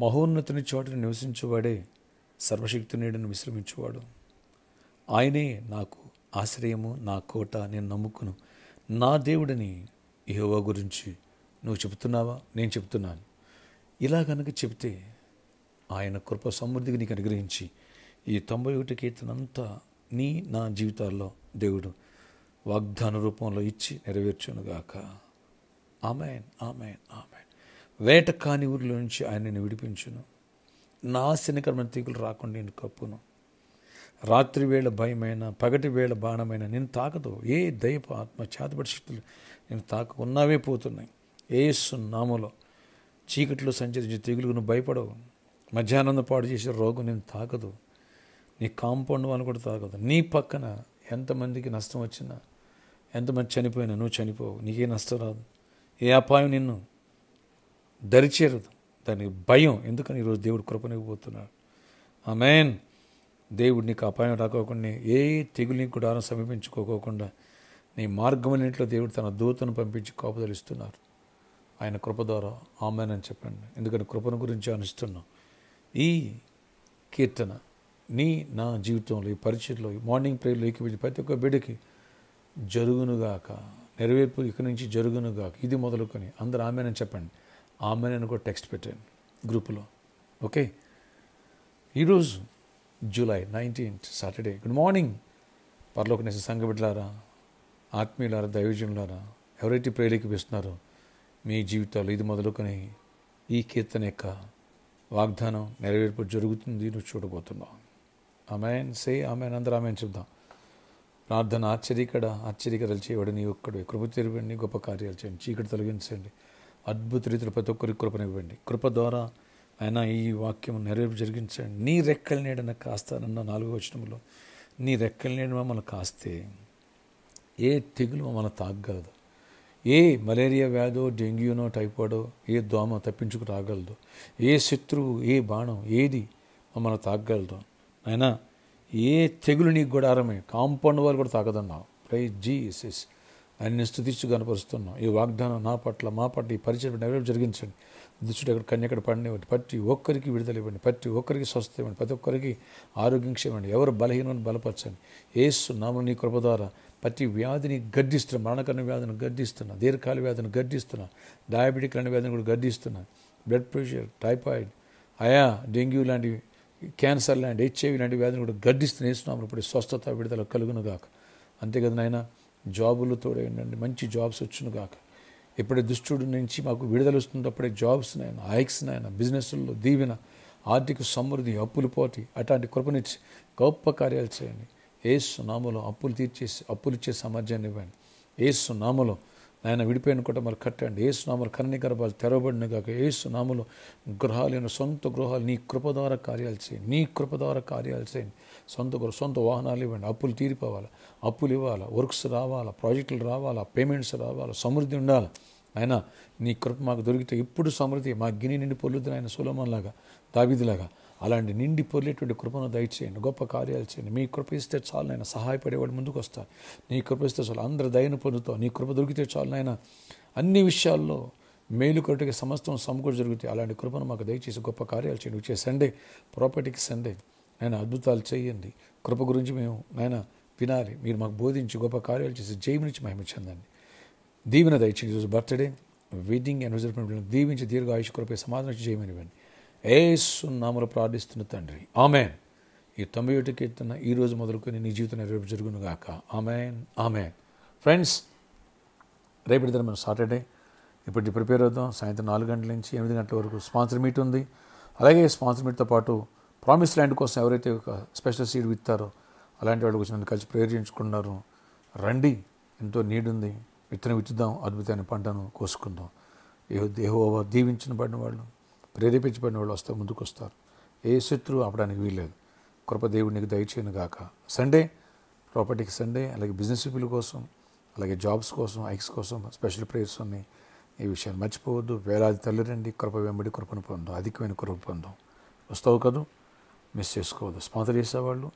మహోన్నతుని చోటను నివసించువాడే సర్వశక్తి నీడను విశ్రమించువాడు. ఆయనే నాకు ఆశ్రయము, నా కోట, నేను నమ్ముకును నా దేవుడని యెహోవా గురించి నువ్వు చెబుతున్నావా? నేను చెబుతున్నాను. ఇలా కనుక చెబితే ఆయన కృప సమృద్ధిగా నీకు అనుగ్రహించి ఈ 91 కీర్తనంతా నా జీవితాల్లో దేవుడు వాగ్దాన రూపంలో ఇచ్చి నెరవేర్చునుగాక. ఆమేన్, ఆమేన్, ఆమేన్. వేట కాని ఊరిలో నుంచి ఆయన నిన్ను విడిపించును. నా శనికరమైన తీగులు రాకుండా నేను కప్పును. రాత్రి వేళ భయమైన, పగటి వేళ బాణమైన నేను తాకదు. ఏ దైవ ఆత్మ చేతబడి శక్తులు నేను తాక ఉన్నవే పోతున్నాయి. యేసు నామములో చీకట్లో సంచరించే తెగులుకు నువ్వు భయపడవు. మధ్యాహ్నం పాడు చేసే రోగం నేను తాకదు. నీ కాంపౌండ్ వాళ్ళు కూడా తాకదు. నీ పక్కన ఎంతమందికి నష్టం వచ్చినా, ఎంతమంది చనిపోయినా నువ్వు చనిపోవు. నీకే నష్టం రాదు. ఏ అపాయం నిన్ను దరిచేరదు. దానికి భయం. ఎందుకని ఈరోజు దేవుడు కృపనివ్వబోతున్నాడు. ఆమేన్. దేవుడు నీకు అపాయం రాకోకుండా, ఏ తెగులు నీకు కూడా సమీపించుకోకుండా నీ మార్గమన్నింటిలో దేవుడు తన దూతను పంపించి కాపుదలిస్తున్నారు. ఆయన కృప ద్వారా ఆమేన్ అని చెప్పండి. ఎందుకంటే కృపను గురించి అనుస్తున్నాం. ఈ కీర్తన నా జీవితంలో, ఈ పరిచయంలో, ఈ మార్నింగ్ ప్రేయర్లో ఏకీపించి ప్రతి ఒక్క బిడ్డకి జరుగునుగాక, నెరవేర్పు ఇక్కడి నుంచి జరుగునుగాక. ఇది మొదలుకొని అందరూ ఆమేన్ అని చెప్పండి. ఆమేన్ అని కూడా టెక్స్ట్ పెట్టండి గ్రూపులో. ఓకే. ఈరోజు జూలై 19 సాటర్డే. గుడ్ మార్నింగ్ పరలోకనేసే సంఘ బిడ్డలారా, ఆత్మీయులారా, దైవజనులారా, ఎవరైతే ప్రేయర్కి వేస్తున్నారో మీ జీవితాలు ఇది మొదలుకొని ఈ కీర్తన యొక్క వాగ్దానం నెరవేర్పు జరుగుతుంది. నువ్వు చూడబోతున్నావు. ఆమేన్. సే ఆమేన్. అందరూ ఆమేన్ చెప్దాం. ప్రార్థన ఆశ్చర్యకరాలు చేయబడి నీ ఒక్కడు కృప తెరవండి, గొప్ప కార్యాలు చేయండి, చీకటి తొలగించండి, అద్భుత రీతిలో ప్రతి ఒక్కరికి కృపనివ్వండి. కృప ద్వారా ఆయన ఈ వాక్యం నెరవేర్పు జరిగించండి. నీ రెక్కల నీడన కాస్తానన్న 4వ వచనంలో నీ రెక్కల నీడ మమ్మల్ని కాస్తే ఏ తెగులు మమ్మల్ని తాగగలదు. ఏ మలేరియా వ్యాధో, డెంగ్యూనో, టైఫాయిడో, ఏ దోమ తప్పించుకు రాగలదు. ఏ శత్రువు, ఏ బాణం ఏది మమ్మల్ని తాగగలదు. అయినా ఏ తెగులు నీకు గుడారమే, కాంపౌండ్ వాళ్ళు కూడా తాగదన్నావు. Praise Jesus. ఆయన్ని స్తుతిస్తూ కనపరుస్తున్నాం. ఈ వాగ్దానం నా పట్ల, మా పట్ల ఈ పరిచయం నెరవేర్పు జరిగించండి. దుష్టుడు ఎక్కడ కన్యక్కడ పడినివ్వండి. ప్రతి ఒక్కరికి విడుదల ఇవ్వండి. ప్రతి ఒక్కరికి స్వస్థత ఇవ్వండి. ప్రతి ఒక్కరికి ఆరోగ్యం క్షేమండి. ఎవరు బలహీనని బలపరచండి. యేసు నామమున నీ కృప ద్వారా ప్రతి వ్యాధిని గద్దిస్తున్నా, మరణకరణ వ్యాధిని గద్దిస్తున్నా, దీర్ఘకాల వ్యాధిని గద్దిస్తున్నా, డయాబెటిక్ లాంటి వ్యాధిని కూడా గద్దిస్తున్నా, బ్లడ్ ప్రెషర్, టైఫాయిడ్, డెంగ్యూ లాంటి, క్యాన్సర్ లాంటి, HIV లాంటి వ్యాధిని కూడా గద్దిస్తున్నా. వేస్తున్నాము. ఇప్పుడు స్వస్థత విడుదల కలుగును గాక. అంతే కదా నాయన. జాబులు తోడేయండి, మంచి జాబ్స్ వచ్చును గాక. ఎప్పుడే దుష్టుడి నుంచి మాకు విడుదల వస్తుందో అప్పుడే జాబ్స్ నాయన, హైక్స్ నాయన, బిజినెస్లో దీవెన, ఆర్థిక సమృద్ధి, అప్పులు పోటీ, అట్లాంటి కృపనిచ్చి గొప్ప కార్యాలు చేయండి. యేసు నామములో అప్పులు ఇచ్చే సామర్థ్యాన్ని ఇవ్వండి. యేసు నామములో నాయన విడిపోయిన కుటుంబాలు కట్టండి. యేసు నామములో కన్య గర్భాలు తెరవబడిన గాక. యేసు నామములో గృహాలు, సొంత గృహాలు నీ కృప ద్వారా కార్యాలు చేయండి. నీ కృప ద్వారా కార్యాలు చేయండి. సొంత వాహనాలు ఇవ్వండి. అప్పులు తీరిపోవాలి, అప్పులు ఇవ్వాలా, వర్క్స్ రావాలా, ప్రాజెక్టులు రావాలా, పేమెంట్స్ రావాలా, సమృద్ధి ఉండాలి. ఆయన నీ కృప మాకు దొరికితే ఇప్పుడు సమృద్ధి మా గిని నిండి పొర్లుద్ది ఆయన, సొలొమోన్ లాగా, దావీదులాగా అలాంటి నిండి పొర్లేటువంటి కృపను దయచేయండి. గొప్ప కార్యాలు చేయండి. మీ కృప ఇస్తే చాలు నాయన. సహాయపడేవాడు ముందుకు వస్తారు. నీ కృప ఇస్తే చాలు. అందరు దయను పొందుతావు. నీ కృప దొరికితే చాలు నాయన. అన్ని విషయాల్లో మేలు కొరటికి సమస్తం సమకూరు జరుగుతాయి. అలాంటి కృపను మాకు దయచేసి గొప్ప కార్యాలు చేయండి. వచ్చే సండే ప్రాపర్టీకి సండే నాయన అద్భుతాలు చేయండి. కృప గురించి మేము నాయన వినాలి. మీరు మాకు బోధించి గొప్ప కార్యాలు చేసి జయం నుంచి మహిమ చెందండి. దీవెన దయచేయండి. ఈరోజు బర్త్డే, వెడ్డింగ్ యానివర్సరీ దీవించి దీర్ఘ ఆయుష్ కృపే సమాధానం చేయమనివ్వండి. యేసు నామములో ప్రార్థిస్తున్న తండ్రి, ఆమేన్. ఈ 91 కీర్తన ఈ రోజు మొదలుకొని నీ జీవితం రేపు జరుగును గాక. ఆమేన్, ఆమేన్. ఫ్రెండ్స్, రేపటి దినం మన సాటర్డే. ఇప్పుడు ప్రిపేర్ అవుతాం. సాయంత్రం 4 గంటల నుంచి 8 గంటల వరకు స్పాన్సర్ మీట్ ఉంది. అలాగే స్పాన్సర్ మీట్తో పాటు ప్రామిస్ ల్యాండ్ కోసం ఎవరైతే ఒక స్పెషల్ సీడ్ విత్తారో అలాంటి వాళ్ళు వచ్చి నన్ను కలిసి ప్రేయర్ చేయించుకున్నారు. రండి, ఎంతో నీడ్ ఉంది. విత్తనం విత్తుదాం, అద్భుతమైన పంటను కోసుకుందాం. యెహోవా దీవించిన పడిన వాళ్ళు, ప్రేరేపించబడిన వాళ్ళు వస్తారు, ముందుకు వస్తారు. ఏ శత్రువు ఆపడానికి వీల్లేదు. కృప దేవుడు నీకు దయచేయను గాక. సండే ప్రాపర్టీకి సండే, అలాగే బిజినెస్ పీపుల్ కోసం, అలాగే జాబ్స్ కోసం, హైక్స్ కోసం స్పెషల్ ప్రేయర్స్ ఉన్నాయి. ఈ విషయాన్ని మర్చిపోవద్దు. వేలాది తల్లి రండి, కృప వెంబడి కృపను పొందాం, అధికమైన కృప పొందాం. వస్తావు కదా, మిస్ చేసుకోవద్దు. స్పాన్సర్ చేసేవాళ్ళు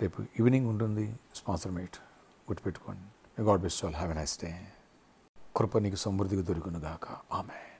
రేపు ఈవినింగ్ ఉంటుంది స్పాన్సర్ మీట్, గుర్తుపెట్టుకోండి. God bless you all. Have a nice day. కృప నీకు సమృద్ధిగా దొరుకును గాక. ఆమేన్.